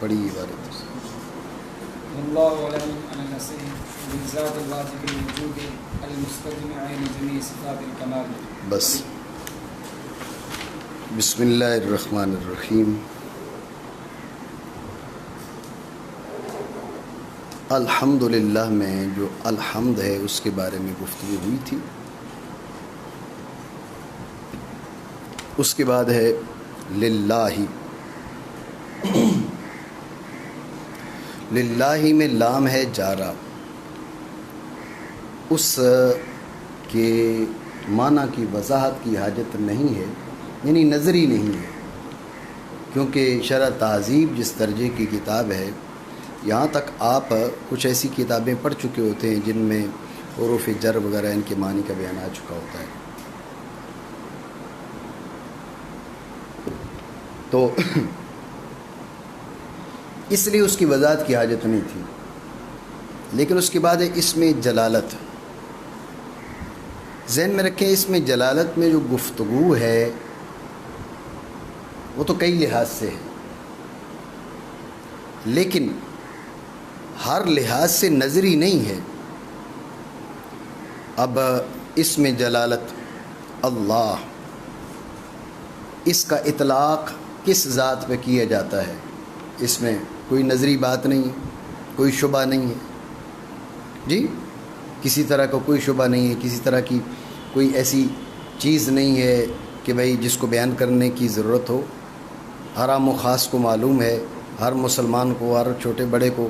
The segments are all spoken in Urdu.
بڑی عبارت ہے. والله أعلم أن النصيح بالذات الواجب الوجود المستلزم عين جميع صفات الكمال. بس. بسم اللہ الرحمن الرحیم. الحمدللہ میں جو الحمد ہے اس کے بارے میں گفتگو ہوئی تھی. اس کے بعد ہے للہ. للہ میں لام ہے جارہ، اس کے معنی کی وضاحت کی حاجت نہیں ہے، یعنی نظری نہیں ہے، کیونکہ شرح تہذیب جس درجے کی کتاب ہے، یہاں تک آپ کچھ ایسی کتابیں پڑھ چکے ہوتے ہیں جن میں حروف جر وغیرہ ان کے معنی کا بیان آ چکا ہوتا ہے. تو اس لیے اس کی وضاحت کی حاجت نہیں تھی. لیکن اس کے بعد ہے اس میں جلالت. ذہن میں رکھیں، اس میں جلالت میں جو گفتگو ہے وہ تو کئی لحاظ سے ہے، لیکن ہر لحاظ سے نظری نہیں ہے. اب اس میں جلالت اللہ، اس کا اطلاق کس ذات پہ کیا جاتا ہے؟ اس میں کوئی نظری بات نہیں ہے، کوئی شبہ نہیں ہے جی، کسی طرح کا کوئی شبہ نہیں ہے، کسی طرح کی کوئی ایسی چیز نہیں ہے کہ بھئی جس کو بیان کرنے کی ضرورت ہو. ہر عام و خاص کو معلوم ہے، ہر مسلمان کو، ہر چھوٹے بڑے کو،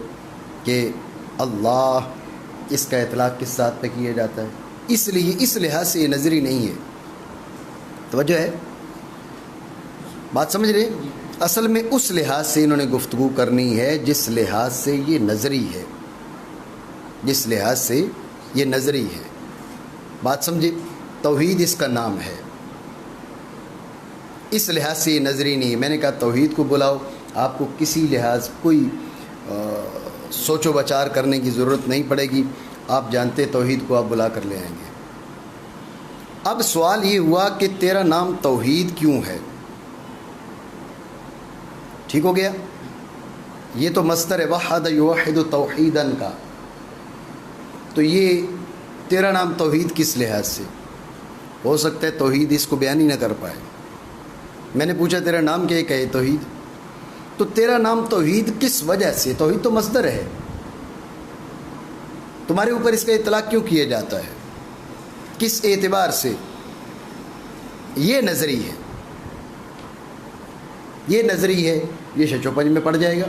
کہ اللہ اس کا اطلاق کس ذات پہ کیا جاتا ہے. اس لیے اس لحاظ سے یہ نظری نہیں ہے. توجہ ہے؟ بات سمجھ رہے؟ اصل میں اس لحاظ سے انہوں نے گفتگو کرنی ہے جس لحاظ سے یہ نظری ہے، جس لحاظ سے یہ نظری ہے. بات سمجھے؟ توحید اس کا نام ہے، اس لحاظ سے یہ نظری نہیں ہے. میں نے کہا توحید کو بلاؤ، آپ کو کسی لحاظ کوئی سوچ و بچار کرنے کی ضرورت نہیں پڑے گی، آپ جانتے توحید کو آپ بلا کر لے آئیں گے. اب سوال یہ ہوا کہ تیرا نام توحید کیوں ہے؟ ٹھیک ہو گیا؟ یہ تو مصدر وحد یوحد توحیدن کا، تو یہ تیرا نام توحید کس لحاظ سے؟ ہو سکتا ہے توحید اس کو بیان ہی نہ کر پائے. میں نے پوچھا تیرا نام کیا ہے؟ کہے توحید. تو تیرا نام توحید کس وجہ سے؟ توحید تو مصدر ہے، تمہارے اوپر اس کا اطلاق کیوں کیا جاتا ہے؟ کس اعتبار سے؟ یہ نظری ہے، یہ نظری ہے. یہ شچوپج میں پڑ جائے گا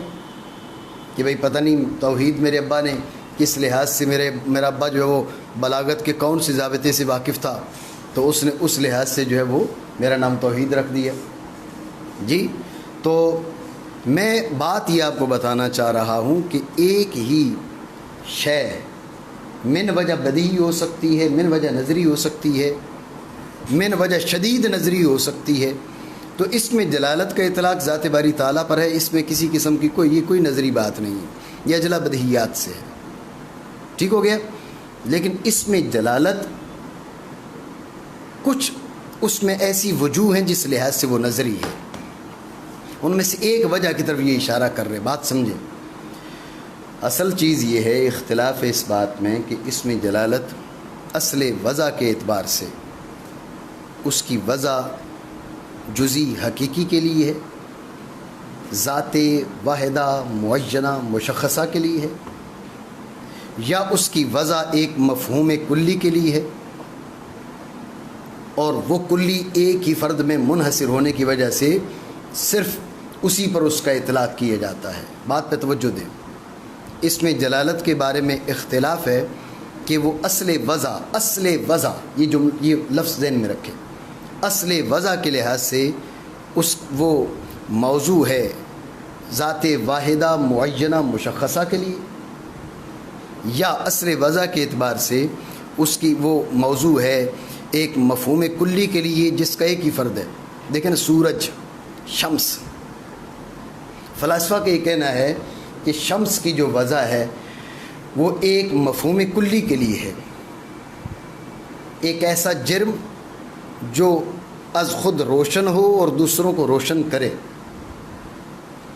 کہ بھئی پتہ نہیں توحید میرے ابا نے کس لحاظ سے، میرا ابا جو ہے وہ بلاغت کے کون سے ضابطے سے واقف تھا، تو اس نے اس لحاظ سے جو ہے وہ میرا نام توحید رکھ دیا جی. تو میں بات یہ آپ کو بتانا چاہ رہا ہوں کہ ایک ہی شے من وجہ بدیہی ہو سکتی ہے، من وجہ نظری ہو سکتی ہے، من وجہ شدید نظری ہو سکتی ہے. تو اس میں جلالت کا اطلاق ذات باری تعالیٰ پر ہے، اس میں کسی قسم کی کوئی نظری بات نہیں ہے، یہ اجلا بدیہیات سے ہے. ٹھیک ہو گیا؟ لیکن اس میں جلالت کچھ اس میں ایسی وجوہ ہیں جس لحاظ سے وہ نظری ہے. ان میں سے ایک وجہ کی طرف یہ اشارہ کر رہے. بات سمجھیں، اصل چیز یہ ہے، اختلاف ہے اس بات میں کہ اس میں جلالت اصل وضع کے اعتبار سے اس کی وضع جزئی حقیقی کے لیے ہے، ذات واحدہ معینہ مشخصہ کے لیے ہے، یا اس کی وضع ایک مفہوم کلی کے لیے ہے، اور وہ کلی ایک ہی فرد میں منحصر ہونے کی وجہ سے صرف اسی پر اس کا اطلاق کیا جاتا ہے. بات پہ توجہ دیں. اس میں جلالت کے بارے میں اختلاف ہے کہ وہ اصل وضع یہ لفظ ذہن میں رکھیں، اصل وضع کے لحاظ سے وہ موضوع ہے ذات واحدہ معینہ مشخصہ کے لیے، یا اصل وضع کے اعتبار سے اس کی وہ موضوع ہے ایک مفہوم کلی کے لیے جس کا ایک ہی فرد ہے. دیکھیں سورج، شمس، فلاسفہ کا یہ کہنا ہے کہ شمس کی جو وضع ہے وہ ایک مفہوم کلی کے لیے ہے، ایک ایسا جرم جو از خود روشن ہو اور دوسروں کو روشن کرے.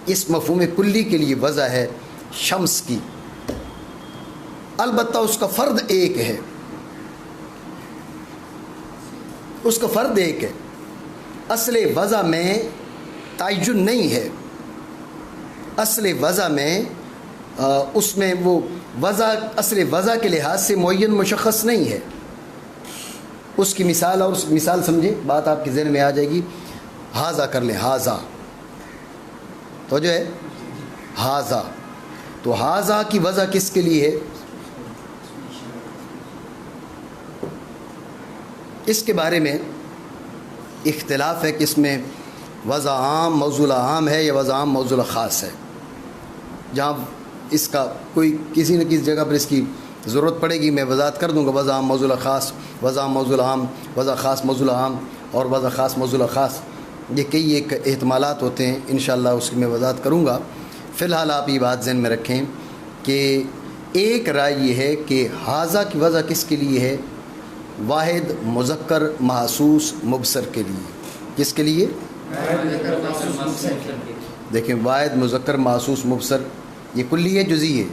اس مفہوم کلی کے لیے وضع ہے شمس کی، البتہ اس کا فرد ایک ہے، اس کا فرد ایک ہے، اصل وضع میں تعین نہیں ہے، اصل وضع میں اس میں وہ وضع اصل وضع کے لحاظ سے معین مشخص نہیں ہے۔ اس کی مثال، اور اس مثال سمجھیں، بات آپ کے ذہن میں آ جائے گی۔ ہاذا کر لیں، ہاذا تو جو ہے ہاذا، تو ہاذا کی وضع کس کے لیے ہے؟ اس کے بارے میں اختلاف ہے کہ اس میں وضع عام موضوع عام ہے یا وضع عام موضوع خاص ہے۔ جہاں اس کا کوئی کسی نہ کسی جگہ پر اس کی ضرورت پڑے گی میں وضاحت کر دوں گا، وضع عام موضوع خاص، وضع عام موضوع عام، وضع خاص موضوع عام، اور وضع خاص موضوع خاص، یہ کئی ایک احتمالات ہوتے ہیں، انشاءاللہ اس کی میں وضاحت کروں گا۔ فی الحال آپ یہ بات ذہن میں رکھیں کہ ایک رائے یہ ہے کہ ہاذا کی وضع کس کے لیے ہے؟ واحد مذکر محسوس مبصر کے لیے۔ کس کے لیے؟ دیکھیں، واحد مذکر محسوس مبصر، یہ کلی ہے جزئی ہے؟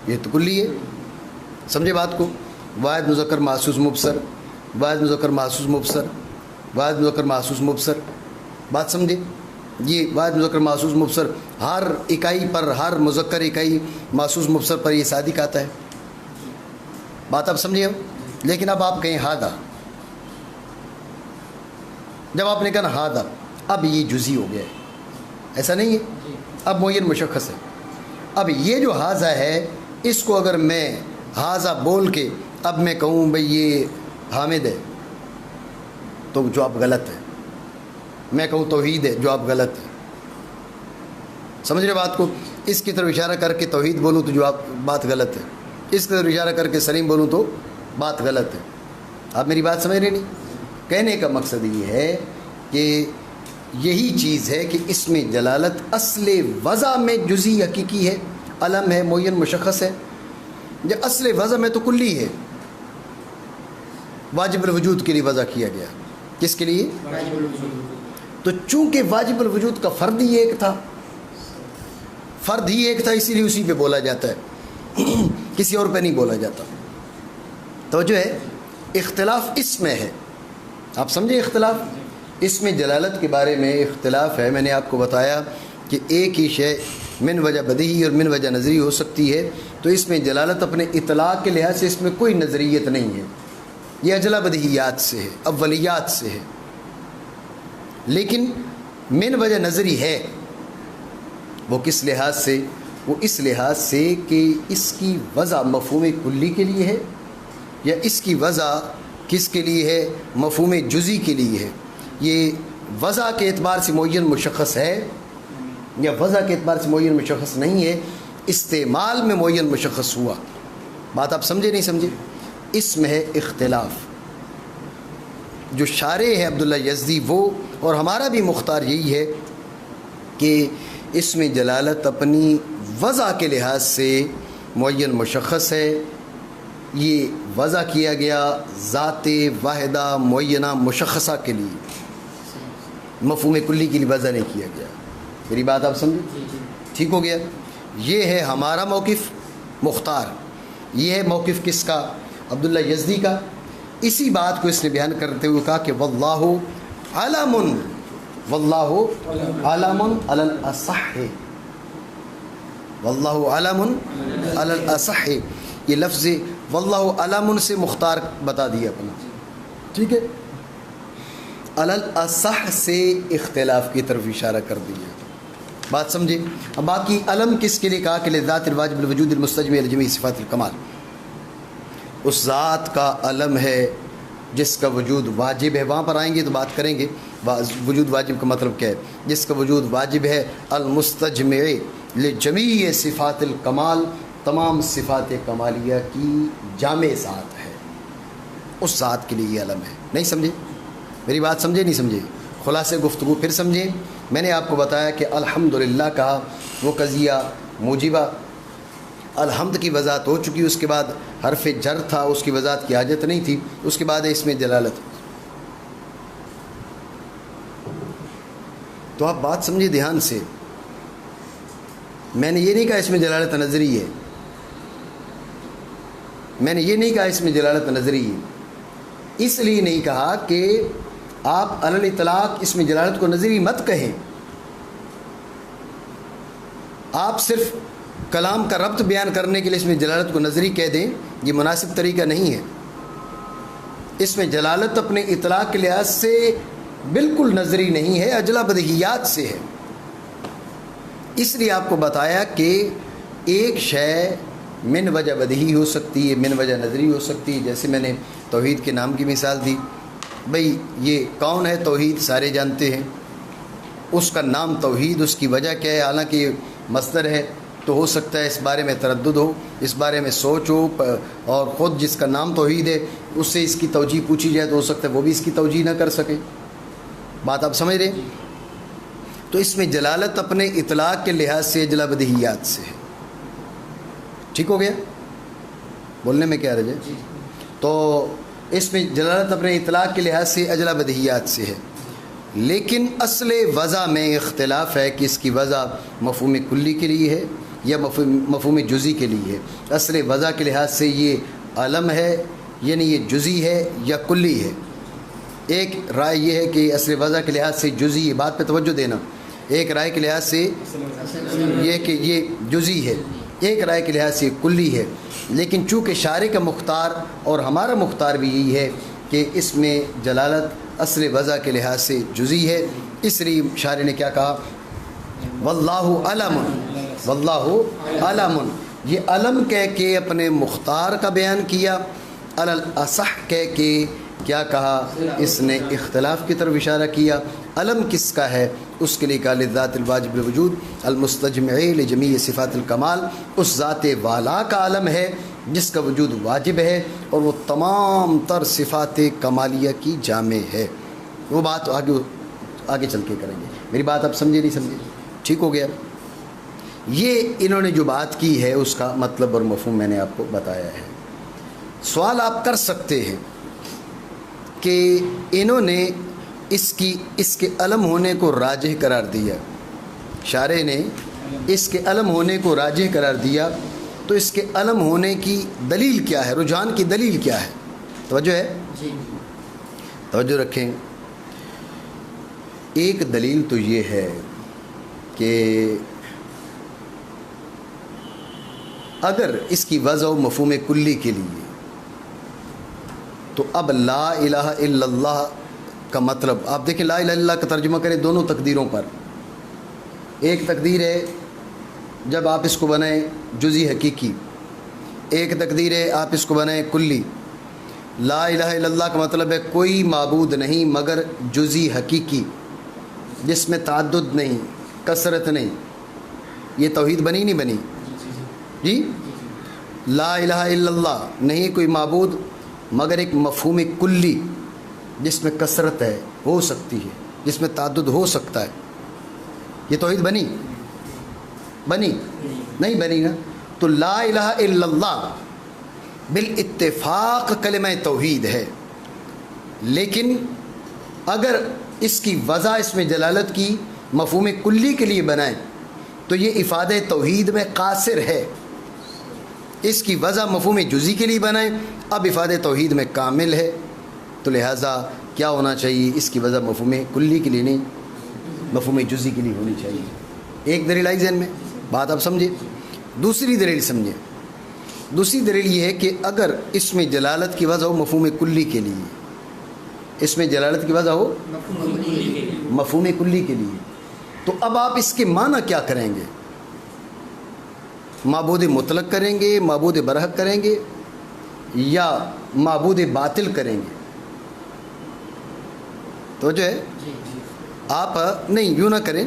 یہ تو کلی ہے، سمجھے بات کو؟ واحد مذکر محسوس مبصر، واحد مذکر محسوس مبصر، واحد مذکر محسوس مبصر، بات سمجھے؟ یہ واحد مذکر محسوس مبصر ہر اکائی پر، ہر مذکر اکائی محسوس مبصر پر یہ صادق آتا ہے، بات آپ سمجھے ہو؟ لیکن اب آپ کہیں ہاذا، جب آپ نے کہا ہاذا، اب یہ جزئی ہو گیا ہے، ایسا نہیں ہے، اب معین مشخص ہے۔ اب یہ جو ہاذا ہے، اس کو اگر میں ہاذا بول کے اب میں کہوں بھئی یہ حامد ہے، تو جواب غلط ہے۔ میں کہوں توحید ہے، جواب غلط ہے۔ سمجھ رہے بات کو؟ اس کی طرف اشارہ کر کے توحید بولوں تو جواب بات غلط ہے، اس کی طرف اشارہ کر کے سلیم بولوں تو بات غلط ہے۔ آپ میری بات سمجھ رہے نہیں؟ کہنے کا مقصد یہ ہے کہ یہی چیز ہے کہ اس میں جلالت اصل وضع میں جزئی حقیقی ہے، علم ہے، معین مشخص ہے، یا اصل وضع میں تو کلی ہے، واجب الوجود کے لیے وضع کیا گیا۔ کس کے لیے؟ واجب الوجود۔ تو چونکہ واجب الوجود کا فرد ہی ایک تھا، فرد ہی ایک تھا، اسی لیے اسی پہ بولا جاتا ہے، کسی اور پہ نہیں بولا جاتا۔ تو جو ہے اختلاف اس میں ہے، آپ سمجھے اختلاف؟ اس میں جلالت کے بارے میں اختلاف ہے۔ میں نے آپ کو بتایا کہ ایک ہی شے من وجہ بدیہی اور من وجہ نظری ہو سکتی ہے، تو اس میں جلالت اپنے اطلاق کے لحاظ سے اس میں کوئی نظریت نہیں ہے، یہ اجلا بدیہیات سے ہے، اولیات سے ہے۔ لیکن من وجہ نظری ہے، وہ کس لحاظ سے؟ وہ اس لحاظ سے کہ اس کی وضع مفہوم کلی کے لیے ہے، یا اس کی وضع کس کے لیے ہے؟ مفہوم جزئی کے لیے ہے۔ یہ وضع کے اعتبار سے معین مشخص ہے یا وضع کے اعتبار سے معین مشخص نہیں ہے، استعمال میں معین مشخص ہوا۔ بات آپ سمجھے نہیں سمجھے؟ اس میں ہے اختلاف۔ جو شارح ہے عبداللہ یزدی وہ، اور ہمارا بھی مختار یہی ہے کہ اس میں جلالت اپنی وضع کے لحاظ سے معین مشخص ہے، یہ وضع کیا گیا ذات واحدہ معینہ مشخصہ کے لیے، مفہوم کلی کے لیے وضع نہیں کیا گیا۔ میری بات آپ سمجھیں؟ ٹھیک ہو گیا؟ یہ ہے ہمارا موقف مختار۔ یہ ہے موقف کس کا؟ عبداللہ یزدی کا۔ اسی بات کو اس نے بیان کرتے ہوئے کہا کہ واللہ علم، واللہ علم علی الاصح، واللہ علم علی الاصح، یہ لفظ واللہ علم سے مختار بتا دیا اپنا، ٹھیک ہے؟ علی الاصح سے اختلاف کی طرف اشارہ کر دیا، بات سمجھے؟ اب باقی علم کس کے لیے کہا کہ لذات الواجب الوجود المستجمع لجمیع صفات الکمال، اس ذات کا علم ہے جس کا وجود واجب ہے۔ وہاں پر آئیں گے تو بات کریں گے وجود واجب کا مطلب کیا ہے۔ جس کا وجود واجب ہے، المستجمع لجمیع صفات الکمال، تمام صفات کمالیہ کی جامع ذات ہے، اس ذات کے لیے یہ علم ہے۔ نہیں سمجھے میری بات؟ سمجھے نہیں سمجھے؟ خلاصے گفتگو پھر سمجھیں۔ میں نے آپ کو بتایا کہ الحمدللہ کہا، وہ قضیہ موجبہ الحمد کی وضاحت ہو چکی، اس کے بعد حرف جر تھا، اس کی وضاحت کی حاجت نہیں تھی، اس کے بعد اس میں جلالت۔ تو آپ بات سمجھے دھیان سے میں نے یہ نہیں کہا اس میں جلالت نظری ہے، میں نے یہ نہیں کہا اس میں جلالت نظری ہے، اس لیے نہیں کہا کہ آپ علی الاطلاق اس میں جلالت کو نظری مت کہیں، آپ صرف کلام کا ربط بیان کرنے کے لیے اس میں جلالت کو نظری کہہ دیں، یہ مناسب طریقہ نہیں ہے۔ اس میں جلالت اپنے اطلاق کے لحاظ سے بالکل نظری نہیں ہے، اجلا بدیہیات سے ہے۔ اس لیے آپ کو بتایا کہ ایک شے من وجہ بدیہی ہو سکتی ہے، من وجہ نظری ہو سکتی ہے۔ جیسے میں نے توحید کے نام کی مثال دی، بھئی یہ کون ہے توحید سارے جانتے ہیں، اس کا نام توحید، اس کی وجہ کیا ہے، حالانکہ یہ مصدر ہے تو ہو سکتا ہے اس بارے میں تردد ہو، اس بارے میں سوچ ہو، اور خود جس کا نام توحید ہے اس سے اس کی توجیہ پوچھی جائے تو ہو سکتا ہے وہ بھی اس کی توجیہ نہ کر سکے۔ بات آپ سمجھ رہے ہیں؟ تو اس میں جلالت اپنے اطلاق کے لحاظ سے اجلا بدیہیات سے ہے۔ ٹھیک ہو گیا؟ بولنے میں کیا رجے؟ تو اس میں جلالت اپنے اطلاق کے لحاظ سے اجلا بدیہیات سے ہے، لیکن اصل وضع میں اختلاف ہے کہ اس کی وضع مفہوم کلی کے لیے ہے یا مفہوم جزئی کے لیے ہے۔ اصل وضع کے لحاظ سے یہ علم ہے، یعنی یہ جزئی ہے یا کلی ہے۔ ایک رائے یہ ہے کہ اصل وضع کے لحاظ سے جزئی ہے، بات پہ توجہ دینا۔ ایک رائے کے لحاظ سے یہ کہ یہ جزئی ہے، ایک رائے کے لحاظ سے یہ کلی ہے، لیکن چونکہ شارع کا مختار اور ہمارا مختار بھی یہی ہے کہ اس میں جلالت اصل وضع کے لحاظ سے جزئی ہے، اس لیے شارع نے کیا کہا؟ واللہ علم، واللہ علم، یہ علم کہہ کے اپنے مختار کا بیان کیا، علی الاصح کہہ کے کیا کہا؟ اس نے اختلاف کی طرف اشارہ کیا۔ علم کس کا ہے؟ اس کے لیے کہا للذات الواجب الوجود المستجمع لجمیع صفات الکمال، اس ذات والا کا علم ہے جس کا وجود واجب ہے اور وہ تمام تر صفات کمالیہ کی جامع ہے۔ وہ بات آگے چل کے کریں گے۔ میری بات آپ سمجھے نہیں سمجھے؟ ٹھیک ہو گیا؟ یہ انہوں نے جو بات کی ہے اس کا مطلب اور مفہوم میں نے آپ کو بتایا ہے۔ سوال آپ کر سکتے ہیں کہ انہوں نے اس کے علم ہونے کو راجح قرار دیا، شارع نے اس کے علم ہونے کو راجح قرار دیا، تو اس کے علم ہونے کی دلیل کیا ہے؟ رجحان کی دلیل کیا ہے؟ توجہ ہے؟ توجہ رکھیں۔ ایک دلیل تو یہ ہے کہ اگر اس کی وضع و مفہوم کلی کے لیے، تو اب لا الہ الا اللہ کا مطلب آپ دیکھیں، لا الہ الا اللہ کا ترجمہ کریں دونوں تقدیروں پر۔ ایک تقدیر ہے جب آپ اس کو بنائیں جزئی حقیقی، ایک تقدیر ہے آپ اس کو بنائیں کلی۔ لا الہ الا اللہ کا مطلب ہے کوئی معبود نہیں مگر جزئی حقیقی، جس میں تعدد نہیں، کثرت نہیں۔ یہ توحید بنی نہیں بنی؟ جی، لا الہ الا اللہ نہیں کوئی معبود مگر ایک مفہوم کلی جس میں کثرت ہے، ہو سکتی ہے، جس میں تعدد ہو سکتا ہے۔ یہ توحید بنی؟ بنی نہیں بنی نا؟ تو لا الہ الا اللہ بالاتفاق کلمہ توحید ہے، لیکن اگر اس کی وضع اس میں جلالت کی مفہوم کلی کے لیے بنائیں تو یہ افادہ توحید میں قاصر ہے۔ اس کی وضع مفہوم جزئی کے لیے بنائیں اب افادہ توحید میں کامل ہے، تو لہٰذا کیا ہونا چاہیے؟ اس کی وضع مفہوم کلی کے لیے نہیں، مفہوم جزئی کے لیے ہونی چاہیے۔ ایک دلیل آئی ذہن میں، بات آپ سمجھے۔ دوسری دلیل سمجھیں۔ دوسری دلیل یہ ہے کہ اگر اس میں جلالت کی وضع ہو مفہوم کلی کے لیے، اس میں جلالت کی وضع ہو مفہوم کلی کے لیے، تو اب آپ اس کے معنی کیا کریں گے؟ معبود مطلق کریں گے، معبود برحق کریں گے، یا معبود باطل کریں گے؟ تو جو ہے آپ نہیں یوں نہ کریں،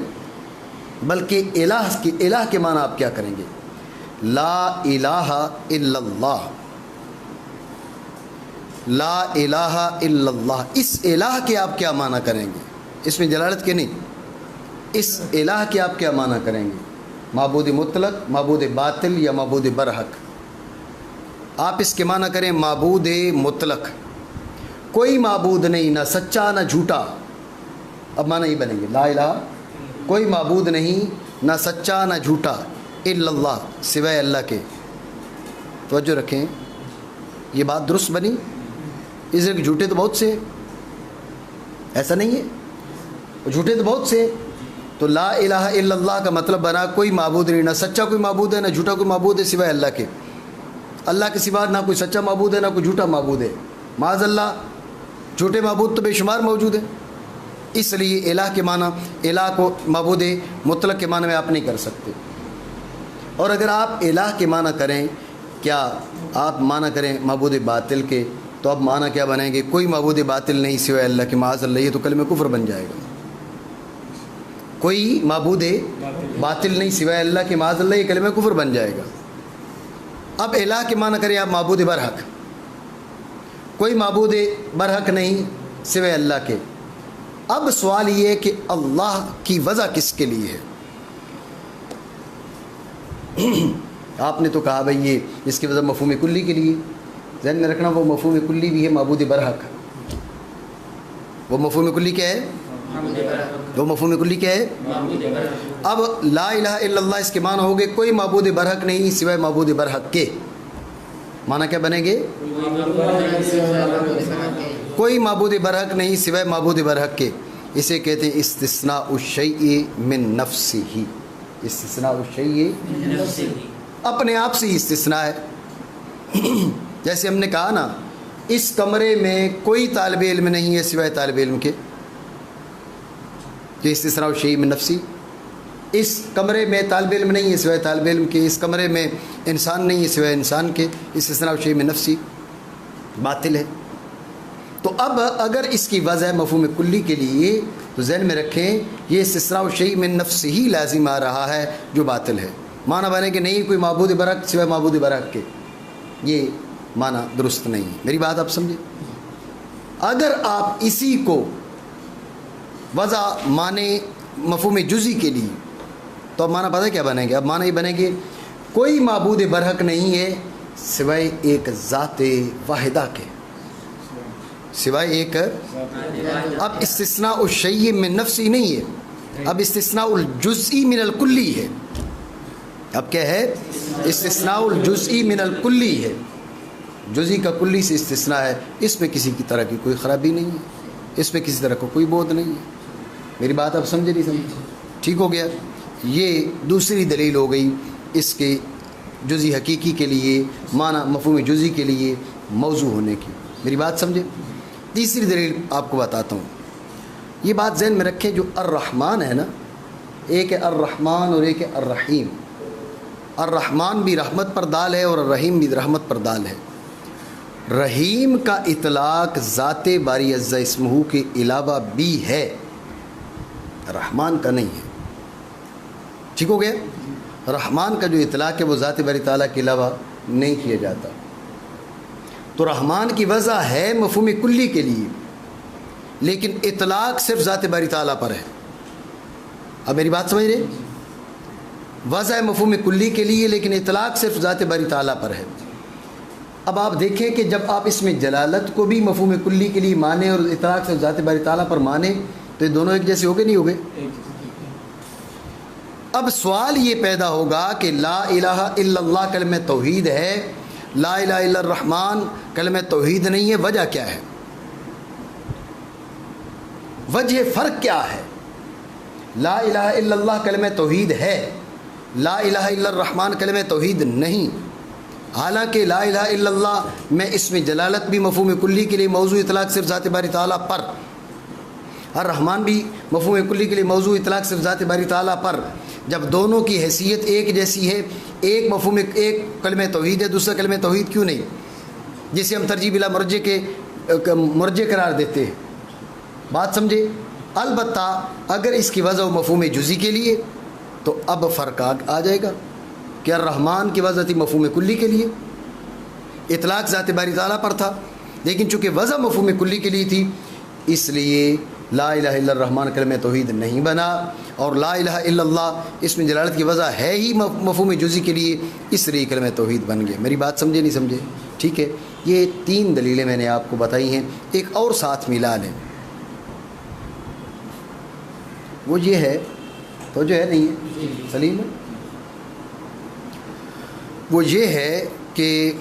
بلکہ الہ کے معنی آپ کیا کریں گے؟ لا الہ الا اللہ، لا الہ الا اللہ، اس الہ کے آپ کیا معنی کریں گے؟ اس میں جلالت کے نہیں، اس الہ کے آپ کیا معنی کریں گے؟ معبود مطلق، معبود باطل یا معبود برحق؟ آپ اس کے معنی کریں معبود مطلق، کوئی معبود نہیں، نہ سچا نہ جھوٹا۔ اب معنی یہ بنیں گے لا الہ، کوئی معبود نہیں، نہ سچا نہ جھوٹا، الا اللہ سوائے اللہ کے. توجہ رکھیں, یہ بات درست بنی؟ اس لیے کہ جھوٹے تو بہت سے ہیں, ایسا نہیں ہے, جھوٹے تو بہت سے ہیں. تو لا الہ الا اللہ کا مطلب بنا کوئی معبود نہیں, نہ سچا کوئی معبود ہے نہ جھوٹا کوئی معبود ہے سوائے اللہ کے. اللہ کے سوا نہ کوئی سچا معبود ہے نہ کوئی جھوٹا معبود ہے. معاذ اللہ, جھوٹے معبود تو بے شمار موجود ہیں. اس لیے الہ کے معنی, الہ کو معبود مطلق کے معنی میں آپ نہیں کر سکتے. اور اگر آپ الہ کے معنی کریں, کیا آپ معنی کریں معبود باطل کے, تو اب معنی کیا بنیں گے؟ کوئی معبود باطل نہیں سوائے اللہ کے. معاذ اللہ, یہ تو کلمہ کفر بن جائے گا. کوئی معبود باطل نہیں سوائے اللہ کے, معاذ اللہ, یہ کلمہ کفر بن جائے گا. اب الہ کے معنی کریں آپ معبود برحق, کوئی معبود برحق نہیں سوائے اللہ کے. اب سوال یہ ہے کہ اللہ کی وضع کس کے لیے ہے؟ آپ نے تو کہا بھئی یہ اس کی وضع مفہوم کلی کے لیے. ذہن میں رکھنا وہ مفہوم کلی بھی ہے معبود برحق. وہ مفہوم کلی کیا ہے؟ وہ مفہوم کلی کیا ہے؟ اب لا الہ الا اللہ اس کے معنی ہو گئے کوئی معبود برحق نہیں سوائے معبود برحق کے. معنی کیا بنیں گے؟ کوئی معبود برحق نہیں سوائے معبود برحق کے. اسے کہتے ہیں استثناء الشیء من نفسہ. استثناء الشیء اپنے آپ سے ہی استثناء ہے. جیسے ہم نے کہا نا, اس کمرے میں کوئی طالب علم نہیں ہے سوائے طالب علم کے. یہ استثناء الشیء من نفسی. اس کمرے میں طالب علم نہیں ہے سوائے طالب علم کے. اس کمرے میں انسان نہیں ہے سوائے انسان کے. استثناء الشیء من نفسی باطل ہے. تو اب اگر اس کی وضع مفہوم کلی کے لیے, تو ذہن میں رکھیں یہ استثناء الشیء من نفسہ ہی لازم آ رہا ہے جو باطل ہے. معنی بنے کہ نہیں کوئی معبود برحق سوائے معبود برحق کے, یہ معنی درست نہیں ہے. میری بات آپ سمجھیں. اگر آپ اسی کو وضع معنی مفہوم جزئی کے لیے, تو اب معنی پتہ کیا بنے گے؟ اب معنی یہ بنے گے کوئی معبود برحق نہیں ہے سوائے ایک ذات واحدہ کے, سوائے ایک. اب استثناء الشیء من نفسی نہیں ہے, اب استثناء الجزئی من الکلی ہے. اب کیا ہے؟ استثناء الجزئی من الکلی ہے. جزئی کا کلی سے استثناء ہے. اس میں کسی کی طرح کی کوئی خرابی نہیں ہے, اس میں کسی طرح کا کوئی بودھ نہیں ہے. میری بات آپ سمجھے نہیں سمجھے؟ ٹھیک ہو گیا. یہ دوسری دلیل ہو گئی اس کے جزئی حقیقی کے لیے, معنی مفہوم جزئی کے لیے موضوع ہونے کی. میری بات سمجھے؟ تیسری دلیل آپ کو بتاتا ہوں. یہ بات ذہن میں رکھیں, جو الرحمن ہے نا, ایک ہے الرحمن اور ایک ہے الرحیم. الرحمن بھی رحمت پر دال ہے اور الرحیم بھی رحمت پر دال ہے. رحیم کا اطلاق ذات باری عز اسمہ کے علاوہ بھی ہے, رحمان کا نہیں ہے. ٹھیک ہو گیا. رحمان کا جو اطلاق ہے وہ ذات باری تعالیٰ کے علاوہ نہیں کیا جاتا. تو رحمان کی وضع ہے مفہوم کلی کے لیے, لیکن اطلاق صرف ذات باری تعالیٰ پر ہے. اب میری بات سمجھ رہے؟ وضع مفہوم کلی کے لیے لیکن اطلاق صرف ذات باری تعالیٰ پر ہے. اب آپ دیکھیں کہ جب آپ اس میں جلالت کو بھی مفہوم کلی کے لیے مانیں اور اطلاق صرف ذات باری تعالیٰ پر مانیں, تو یہ دونوں ایک جیسے ہو گئے نہیں ہو گئے؟ اب سوال یہ پیدا ہوگا کہ لا الہ الا اللہ کلمہ توحید ہے, لا الہ الا الرحمن کلمہ توحید نہیں ہے. وجہ کیا ہے؟ وجہ فرق کیا ہے؟ لا الہ الا اللہ کلمہ توحید ہے, لا الہ الا الرحمن کلمہ توحید نہیں. حالانکہ لا الہ الا اللہ میں اس میں جلالت بھی مفہوم کلی کے لیے موضوع اطلاق صرف ذات باری تعالیٰ پر, الرحمن بھی مفہوم کلی کے لیے موضوع اطلاق صرف ذات باری تعالیٰ پر. جب دونوں کی حیثیت ایک جیسی ہے, ایک مفہوم ایک کلمہ توحید ہے, دوسرا کلمہ توحید کیوں نہیں, جسے ہم ترجیح بلا مرجع کے مرجع قرار دیتے ہیں. بات سمجھے؟ البتہ اگر اس کی وضع مفہوم جزئی کے لیے تو اب فرق آ جائے گا کہ الرحمن کی وضع تھی مفہوم کلی کے لیے, اطلاق ذات باری تعالیٰ پر تھا, لیکن چونکہ وضع مفہوم کلی کے لیے تھی اس لیے لا الہ الا الرحمن کلمہ توحید نہیں بنا, اور لا الہ الا اللہ اس میں جلالت کی وضع ہے ہی مفہوم جزئی کے لیے, اس لیے کلمہ توحید بن گیا. میری بات سمجھے نہیں سمجھے؟ ٹھیک ہے. یہ 3 دلیلیں میں نے آپ کو بتائی ہیں. ایک اور ساتھ ملا لیں, وہ یہ ہے تو جو ہے نہیں ہے سلیم ہے. وہ یہ ہے کہ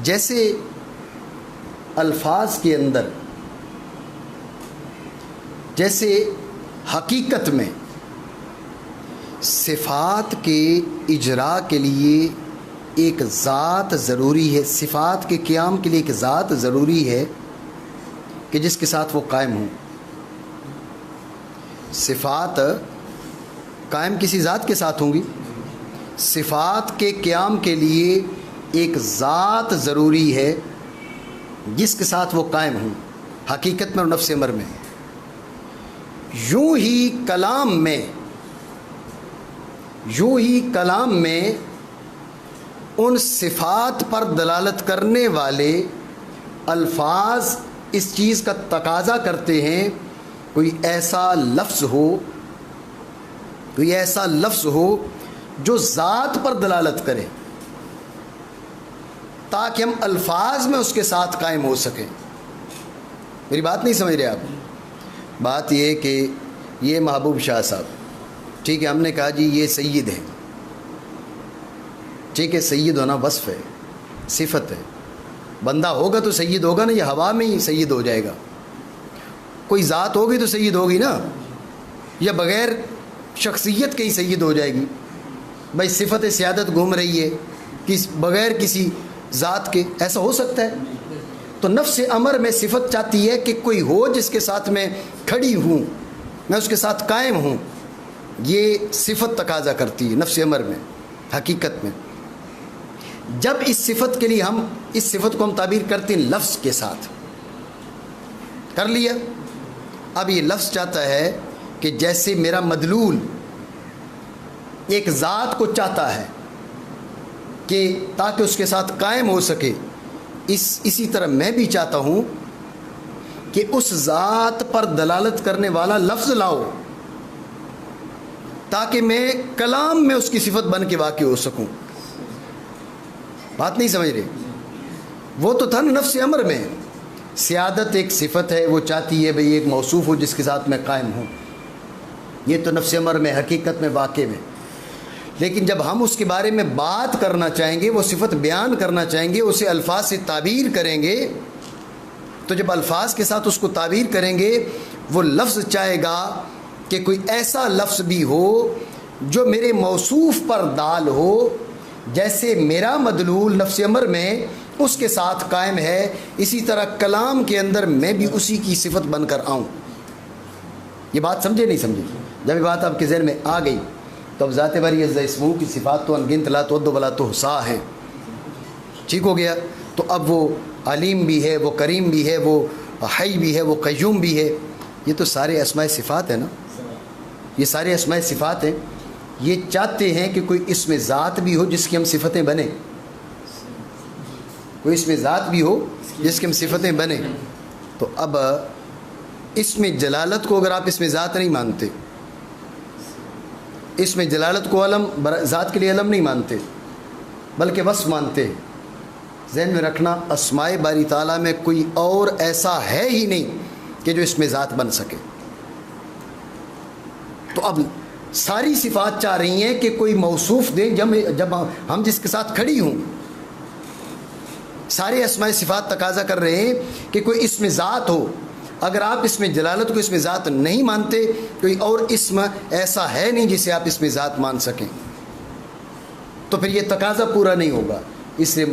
جیسے الفاظ کے اندر، جیسے حقیقت میں صفات کے اجرا کے لیے ایک ذات ضروری ہے، صفات کے قیام کے لیے ایک ذات ضروری ہے کہ جس کے ساتھ وہ قائم ہوں۔ صفات قائم کسی ذات کے ساتھ ہوں گی، صفات کے قیام کے لیے ایک ذات ضروری ہے جس کے ساتھ وہ قائم ہوں، حقیقت میں اور نفس امر میں۔ یوں ہی کلام میں ان صفات پر دلالت کرنے والے الفاظ اس چیز کا تقاضا کرتے ہیں کوئی ایسا لفظ ہو جو ذات پر دلالت کرے، تاکہ ہم الفاظ میں اس کے ساتھ قائم ہو سکیں۔ میری بات نہیں سمجھ رہے آپ؟ بات یہ کہ یہ محبوب شاہ صاحب، ٹھیک ہے، ہم نے کہا جی یہ سید ہے، ٹھیک ہے، سید ہونا وصف ہے، صفت ہے، بندہ ہوگا تو سید ہوگا نا، یہ ہوا میں ہی سید ہو جائے گا، کوئی ذات ہوگی تو سید ہوگی نا، یا بغیر شخصیت کے ہی سید ہو جائے گی؟ بھائی صفت سیادت گھوم رہی ہے بغیر کسی ذات کے، ایسا ہو سکتا ہے؟ تو نفس امر میں صفت چاہتی ہے کہ کوئی ہو جس کے ساتھ میں کھڑی ہوں، میں اس کے ساتھ قائم ہوں، یہ صفت تقاضا کرتی ہے نفس امر میں، حقیقت میں۔ جب اس صفت کے لیے اس صفت کو ہم تعبیر کرتے ہیں لفظ کے ساتھ، کر لیا، اب یہ لفظ چاہتا ہے کہ جیسے میرا مدلول ایک ذات کو چاہتا ہے کہ تاکہ اس کے ساتھ قائم ہو سکے، اسی طرح میں بھی چاہتا ہوں کہ اس ذات پر دلالت کرنے والا لفظ لاؤ تاکہ میں کلام میں اس کی صفت بن کے واقع ہو سکوں۔ بات نہیں سمجھ رہے؟ وہ تو تھا نفس امر میں، سیادت ایک صفت ہے، وہ چاہتی ہے بھئی ایک موصوف ہو جس کے ساتھ میں قائم ہوں، یہ تو نفس امر میں، حقیقت میں، واقع میں۔ لیکن جب ہم اس کے بارے میں بات کرنا چاہیں گے، وہ صفت بیان کرنا چاہیں گے، اسے الفاظ سے تعبیر کریں گے، تو جب الفاظ کے ساتھ اس کو تعبیر کریں گے، وہ لفظ چاہے گا کہ کوئی ایسا لفظ بھی ہو جو میرے موصوف پر دال ہو، جیسے میرا مدلول نفس امر میں اس کے ساتھ قائم ہے، اسی طرح کلام کے اندر میں بھی اسی کی صفت بن کر آؤں۔ یہ بات سمجھے نہیں سمجھے؟ جب یہ بات آپ کے ذہن میں آ گئی تو اب ذات باری عز اسمہ کی صفات تو انگنت لا تعد ولا تحصیٰ ہیں، ٹھیک ہو گیا؟ تو اب وہ علیم بھی ہے، وہ کریم بھی ہے، وہ حی بھی ہے، وہ قیوم بھی ہے، یہ تو سارے اسماء صفات ہیں نا، یہ سارے اسماء صفات ہیں۔ یہ چاہتے ہیں کہ کوئی اسم ذات بھی ہو جس کی ہم صفتیں بنیں، کوئی اسم ذات بھی ہو جس کی ہم صفتیں بنیں۔ تو اب اسم جلالت کو اگر آپ اسم ذات نہیں مانتے، اسم جلالت کو علم، ذات کے لیے علم نہیں مانتے بلکہ وصف مانتے ہیں، ذہن میں رکھنا اسماء باری تعالیٰ میں کوئی اور ایسا ہے ہی نہیں کہ جو اسم ذات بن سکے۔ تو اب ساری صفات چاہ رہی ہیں کہ کوئی موصوف دیں جب ہم جس کے ساتھ کھڑی ہوں، سارے اسماء صفات تقاضا کر رہے ہیں کہ کوئی اسم ذات ہو۔ اگر آپ اسم جلالت کو اسم ذات نہیں مانتے، کوئی اور اسم ایسا ہے نہیں جسے آپ اسم ذات مان سکیں، تو پھر یہ تقاضا پورا نہیں ہوگا۔ اس لیے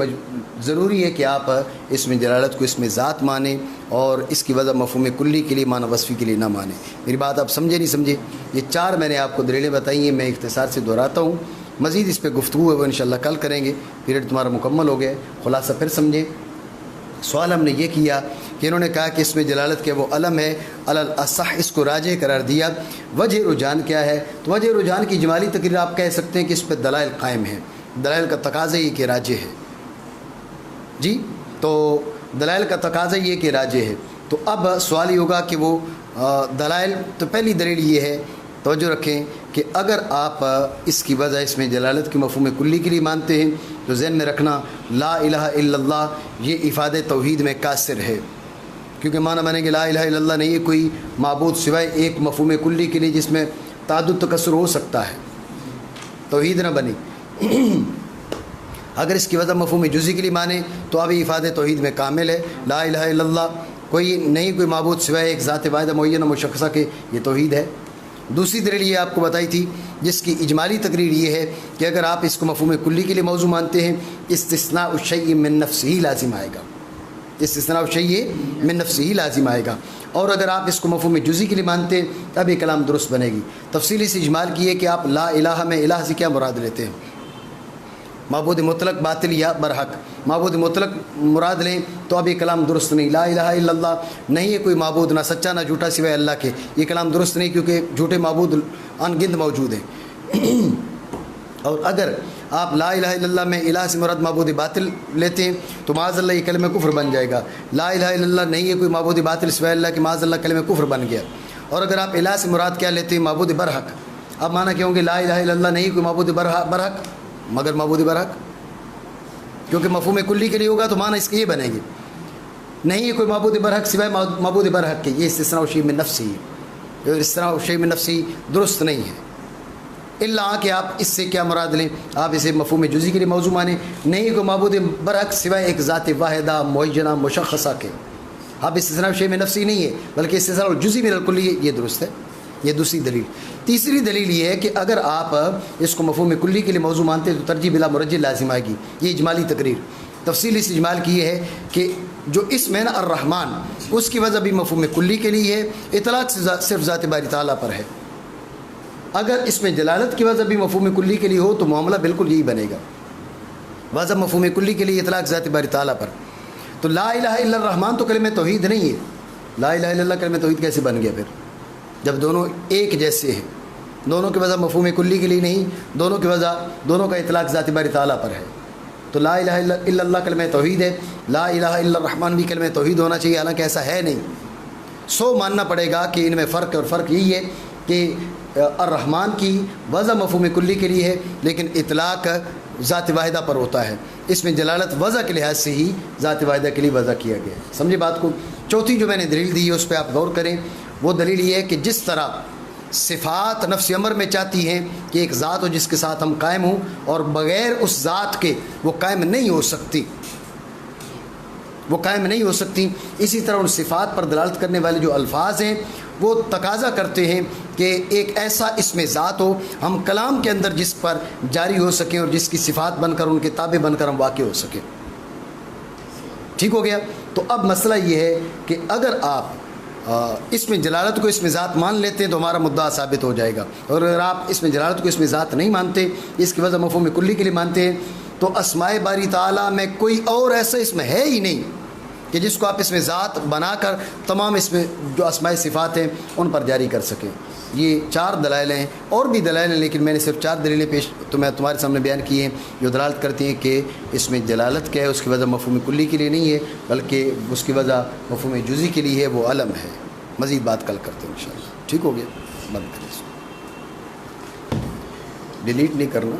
ضروری ہے کہ آپ اسم جلالت کو اسم ذات مانیں اور اس کی وجہ مفہوم کلی کے لیے، معنی وصفی کے لیے نہ مانیں۔ میری بات آپ سمجھے نہیں سمجھے؟ یہ چار میں نے آپ کو دلیلیں بتائی ہیں، میں اختصار سے دہراتا ہوں، مزید اس پہ گفتگو ہے وہ انشاءاللہ کل کریں گے، پیریڈ تمہارا مکمل ہو گیا ہے۔ خلاصہ پھر سمجھیں، سوال ہم نے یہ کیا کہ انہوں نے کہا کہ اس میں جلالت کے وہ علم ہے، الاصح اس کو راجح قرار دیا، وجہ رجحان کیا ہے؟ تو وجہ رجحان کی جمالی تقریر آپ کہہ سکتے ہیں کہ اس پہ دلائل قائم ہیں، دلائل کا تقاضا یہ کہ راجح ہے، جی، تو دلائل کا تقاضا یہ کہ راجح ہے۔ تو اب سوال یہ ہوگا کہ وہ دلائل، تو پہلی دلیل یہ ہے، توجہ رکھیں کہ اگر آپ اس کی وجہ اس میں جلالت کی مفہوم کلی کے لیے مانتے ہیں تو ذہن میں رکھنا لا الہ الا اللہ یہ افاد توحید میں قاصر ہے، کیونکہ معنی بنے گے لا الہ الا اللہ نہیں ہے کوئی معبود سوائے ایک مفہوم کلی کے لیے جس میں تعدد تکسر ہو سکتا ہے، توحید نہ بنے۔ اگر اس کی وجہ مفہوم جزئی کے لیے مانے تو اب افاد توحید میں کامل ہے، لا الہ الا اللہ، کوئی معبود سوائے ایک ذات واحدہ معینہ مشخصہ کے، یہ توحید ہے۔ دوسری دلیل یہ آپ کو بتائی تھی جس کی اجمالی تقریر یہ ہے کہ اگر آپ اس کو مفہوم کلی کے لیے موضوع مانتے ہیں، استثناء الشیء من نفسہ ہی لازم آئے گا، استثناء الشیء من نفسہ ہی لازم آئے گا۔ اور اگر آپ اس کو مفہوم جزئی کے لیے مانتے ہیں تب یہ کلام درست بنے گی۔ تفصیلی سے اجمال کی ہے کہ آپ لا الہ میں الہ سے کیا مراد لیتے ہیں، معبود مطلق باطل یا برحق؟ معبود مطلق مراد لیں تو اب یہ کلام درست نہیں، لا الہ الا اللہ نہیں ہے کوئی معبود نہ سچا نہ جھوٹا سوائے اللہ کے، یہ کلام درست نہیں کیونکہ جھوٹے معبود ان گنت موجود ہیں۔ اور اگر آپ لا الہ الا اللہ میں الہ سے مراد معبود باطل لیتے ہیں تو معاذ اللہ یہ کلمہ کفر بن جائے گا۔ لا الہ الا اللہ نہیں ہے کوئی معبود باطل سوائے اللہ کے، معاذ اللہ کلمہ کفر بن گیا۔ اور اگر آپ الہ سے مراد کیا لیتے ہیں، معبود برحق، اب مانا کیا ہوں گے لا الہ الا اللہ نہیں کوئی معبود برحق مگر معبود برحق، کیونکہ مفہوم کلی کے لیے ہوگا تو معنی اس کے یہ بنے گی، نہیں ہے کوئی معبود برحق سوائے معبود برحق کے، یہ استثناء الشیء من نفسہ ہی، استثناء الشیء من نفسہ درست نہیں ہے، الا کہ آپ اس سے کیا مراد لیں، آپ اسے مفہوم جزئی کے لیے موضوع مانیں، نہیں کوئی معبود برحق سوائے ایک ذات واحدہ معینہ مشخصہ کے، اب استثناء الشیء من نفسہ نہیں ہے بلکہ استثناء الجزئی من الکلی، یہ درست ہے۔ یہ دوسری دلیل۔ تیسری دلیل یہ ہے کہ اگر آپ اس کو مفہوم کلی کے لیے موضوع مانتے ہیں تو ترجیح بلا مرجح لازم آئے گی، یہ اجمالی تقریر۔ تفصیلی سے اجمال کی یہ ہے کہ جو اسم ہے نا الرحمن، اس کی وجہ بھی مفہوم کلی کے لیے ہے، اطلاق صرف ذات باری تعالیٰ پر ہے۔ اگر اس میں جلالت کی وجہ بھی مفہوم کلی کے لیے ہو تو معاملہ بالکل یہی بنے گا، وجہ مفہوم کلی کے لیے اطلاق ذات باری تعالیٰ پر۔ تو لا الہ الا الرحمن تو کلمہ توحید نہیں ہے، لا الہ الا اللہ کلمہ توحید کیسے بن گیا پھر جب دونوں ایک جیسے ہیں؟ دونوں کی وجہ مفہوم کلی کے لیے نہیں، دونوں کی وجہ دونوں کا اطلاق ذات باری تعالیٰ پر ہے۔ تو لا الہ الا اللہ کلمہ توحید ہے، لا الہ الا الرحمن بھی کلمہ توحید ہونا چاہیے، حالانکہ ایسا ہے نہیں۔ ماننا پڑے گا کہ ان میں فرق ہے، اور فرق یہی ہے کہ الرحمن کی وجہ مفہوم کلی کے لیے ہے لیکن اطلاق ذات واحدہ پر ہوتا ہے، اس میں جلالت وجہ کے لحاظ سے ہی ذات واحدہ کے لیے وضع کیا گیا ہے۔ سمجھے بات کو؟ چوتھی جو میں نے دلیل دی ہے اس پہ آپ غور کریں، وہ دلیل یہ ہے کہ جس طرح صفات نفس امر میں چاہتی ہیں کہ ایک ذات ہو جس کے ساتھ ہم قائم ہوں اور بغیر اس ذات کے وہ قائم نہیں ہو سکتی، وہ قائم نہیں ہو سکتی، اسی طرح ان صفات پر دلالت کرنے والے جو الفاظ ہیں وہ تقاضا کرتے ہیں کہ ایک ایسا اسم ذات ہو ہم کلام کے اندر جس پر جاری ہو سکیں اور جس کی صفات بن کر ان کے تابع بن کر ہم واقع ہو سکیں۔ ٹھیک ہو گیا؟ تو اب مسئلہ یہ ہے کہ اگر آپ اس میں جلالت کو اس میں ذات مان لیتے ہیں تو ہمارا مدعا ثابت ہو جائے گا، اور اگر آپ اس میں جلالت کو اس میں ذات نہیں مانتے، اس کی وجہ مفہوم کلی کے لیے مانتے ہیں، تو اسماء باری تعالیٰ میں کوئی اور ایسا اسم ہے ہی نہیں کہ جس کو آپ اس میں ذات بنا کر تمام اس میں جو اسماء صفات ہیں ان پر جاری کر سکیں۔ یہ 4 دلائل ہیں، اور بھی دلائل ہیں لیکن میں نے صرف 4 دلیلیں میں تمہارے سامنے بیان کی ہیں جو دلالت کرتی ہیں کہ اس میں جلالت کیا ہے، اس کی وجہ مفہوم کلی کے لیے نہیں ہے بلکہ اس کی وجہ مفہوم جزئی کے لیے ہے، وہ علم ہے۔ مزید بات کل کرتے ہیں انشاءاللہ۔ ٹھیک ہو گیا؟ بند کریں، ڈیلیٹ نہیں کرنا۔